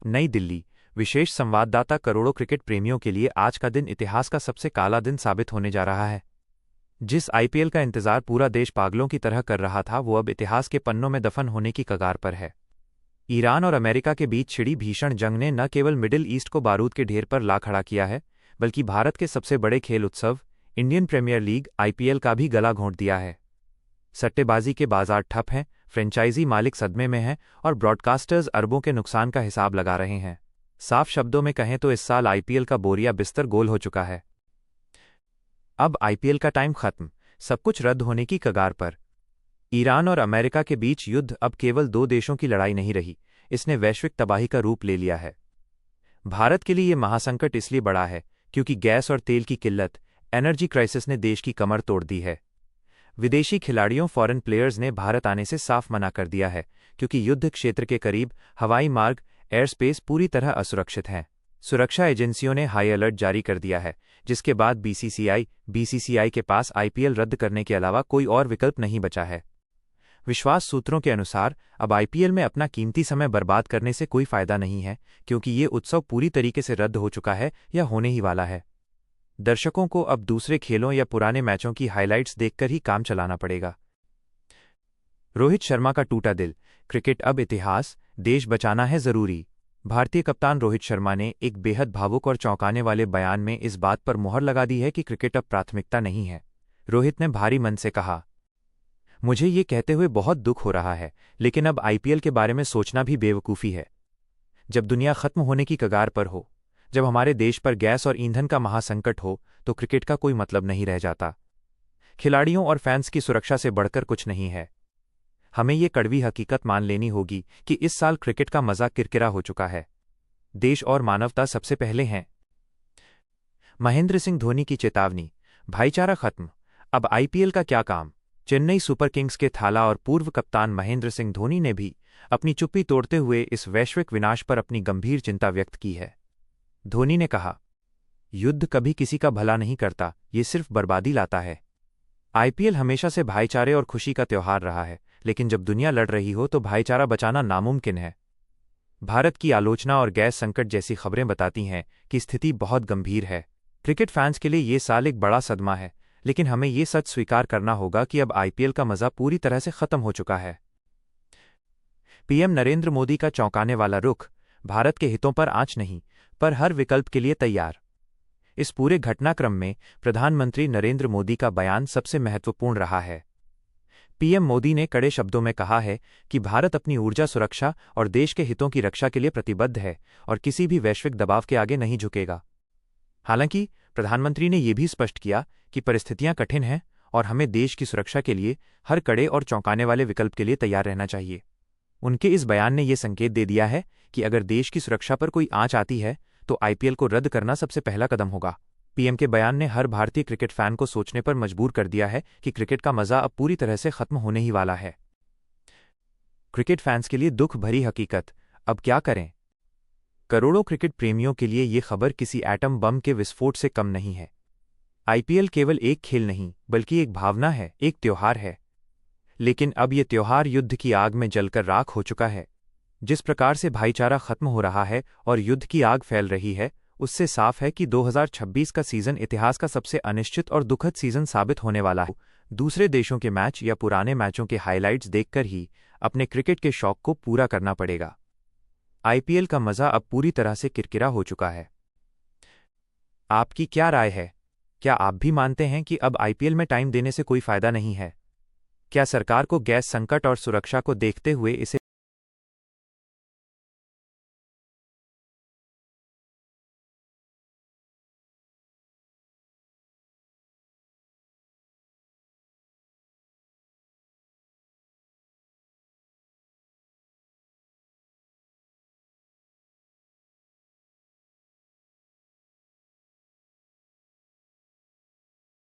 नई दिल्ली। विशेष संवाददाता। करोड़ों क्रिकेट प्रेमियों के लिए आज का दिन इतिहास का सबसे काला दिन साबित होने जा रहा है। जिस आईपीएल का इंतजार पूरा देश पागलों की तरह कर रहा था, वो अब इतिहास के पन्नों में दफन होने की कगार पर है। ईरान और अमेरिका के बीच छिड़ी भीषण जंग ने न केवल मिडिल ईस्ट को बारूद के ढेर पर ला खड़ा किया है, बल्कि भारत के सबसे बड़े खेल उत्सव इंडियन प्रीमियर लीग आईपीएल का भी गला घोंट दिया है। सट्टेबाजी के बाजार ठप हैं, फ्रेंचाइजी मालिक सदमे में हैं और ब्रॉडकास्टर्स अरबों के नुकसान का हिसाब लगा रहे हैं। साफ शब्दों में कहें तो इस साल आईपीएल का बोरिया बिस्तर गोल हो चुका है। अब आईपीएल का टाइम खत्म, सब कुछ रद्द होने की कगार पर। ईरान और अमेरिका के बीच युद्ध अब केवल दो देशों की लड़ाई नहीं रही, इसने वैश्विक तबाही का रूप ले लिया है। भारत के लिए यह महासंकट इसलिए बड़ा है क्योंकि गैस और तेल की किल्लत, एनर्जी क्राइसिस ने देश की कमर तोड़ दी है। विदेशी खिलाड़ियों, फॉरेन प्लेयर्स ने भारत आने से साफ मना कर दिया है क्योंकि युद्ध क्षेत्र के करीब हवाई मार्ग, एयर स्पेस पूरी तरह असुरक्षित हैं। सुरक्षा एजेंसियों ने हाई अलर्ट जारी कर दिया है, जिसके बाद बीसीसीआई के पास आईपीएल रद्द करने के अलावा कोई और विकल्प नहीं बचा है। विश्वास सूत्रों के अनुसार अब आईपीएल में अपना कीमती समय बर्बाद करने से कोई फायदा नहीं है, क्योंकि ये उत्सव पूरी तरीके से रद्द हो चुका है या होने ही वाला है। दर्शकों को अब दूसरे खेलों या पुराने मैचों की हाइलाइट्स देखकर ही काम चलाना पड़ेगा। रोहित शर्मा का टूटा दिल। क्रिकेट अब इतिहास, देश बचाना है जरूरी। भारतीय कप्तान रोहित शर्मा ने एक बेहद भावुक और चौंकाने वाले बयान में इस बात पर मुहर लगा दी है कि क्रिकेट अब प्राथमिकता नहीं है। रोहित ने भारी मन से कहा, मुझे ये कहते हुए बहुत दुख हो रहा है, लेकिन अब आईपीएल के बारे में सोचना भी बेवकूफ़ी है। जब दुनिया खत्म होने की कगार पर हो, जब हमारे देश पर गैस और ईंधन का महासंकट हो, तो क्रिकेट का कोई मतलब नहीं रह जाता। खिलाड़ियों और फैंस की सुरक्षा से बढ़कर कुछ नहीं है। हमें ये कड़वी हकीकत मान लेनी होगी कि इस साल क्रिकेट का मजा किरकिरा हो चुका है। देश और मानवता सबसे पहले हैं। महेंद्र सिंह धोनी की चेतावनी। भाईचारा खत्म, अब आईपीएल का क्या काम। चेन्नई सुपर किंग्स के थाला और पूर्व कप्तान महेंद्र सिंह धोनी ने भी अपनी चुप्पी तोड़ते हुए इस वैश्विक विनाश पर अपनी गंभीर चिंता व्यक्त की है। धोनी ने कहा, युद्ध कभी किसी का भला नहीं करता, ये सिर्फ बर्बादी लाता है। आईपीएल हमेशा से भाईचारे और खुशी का त्योहार रहा है, लेकिन जब दुनिया लड़ रही हो तो भाईचारा बचाना नामुमकिन है। भारत की आलोचना और गैस संकट जैसी खबरें बताती हैं कि स्थिति बहुत गंभीर है। क्रिकेट फैंस के लिए ये साल एक बड़ा सदमा है, लेकिन हमें ये सच स्वीकार करना होगा कि अब आईपीएल का मजा पूरी तरह से खत्म हो चुका है। पीएम नरेंद्र मोदी का चौंकाने वाला रुख। भारत के हितों पर आंच नहीं, पर हर विकल्प के लिए तैयार। इस पूरे घटनाक्रम में प्रधानमंत्री नरेंद्र मोदी का बयान सबसे महत्वपूर्ण रहा है। पीएम मोदी ने कड़े शब्दों में कहा है कि भारत अपनी ऊर्जा सुरक्षा और देश के हितों की रक्षा के लिए प्रतिबद्ध है और किसी भी वैश्विक दबाव के आगे नहीं झुकेगा। हालांकि प्रधानमंत्री ने यह भी स्पष्ट किया कि परिस्थितियां कठिन हैं और हमें देश की सुरक्षा के लिए हर कड़े और चौंकाने वाले विकल्प के लिए तैयार रहना चाहिए। उनके इस बयान ने यह संकेत दे दिया है कि अगर देश की सुरक्षा पर कोई आंच आती है तो आईपीएल को रद्द करना सबसे पहला कदम होगा। पीएम के बयान ने हर भारतीय क्रिकेट फैन को सोचने पर मजबूर कर दिया है कि क्रिकेट का मजा अब पूरी तरह से खत्म होने ही वाला है। क्रिकेट फैंस के लिए दुख भरी हकीकत, अब क्या करें। करोड़ों क्रिकेट प्रेमियों के लिए ये खबर किसी एटम बम के विस्फोट से कम नहीं है। आईपीएल केवल एक खेल नहीं, बल्कि एक भावना है, एक त्योहार है। लेकिन अब यह त्योहार युद्ध की आग में जलकर राख हो चुका है। जिस प्रकार से भाईचारा खत्म हो रहा है और युद्ध की आग फैल रही है, उससे साफ है कि 2026 का सीजन इतिहास का सबसे अनिश्चित और दुखद सीजन साबित होने वाला है। दूसरे देशों के मैच या पुराने मैचों के हाइलाइट्स देखकर ही अपने क्रिकेट के शौक को पूरा करना पड़ेगा। आईपीएल का मजा अब पूरी तरह से किरकिरा हो चुका है। आपकी क्या राय है? क्या आप भी मानते हैं कि अब आईपीएल में टाइम देने से कोई फायदा नहीं है? क्या सरकार को गैस संकट और सुरक्षा को देखते हुए इसे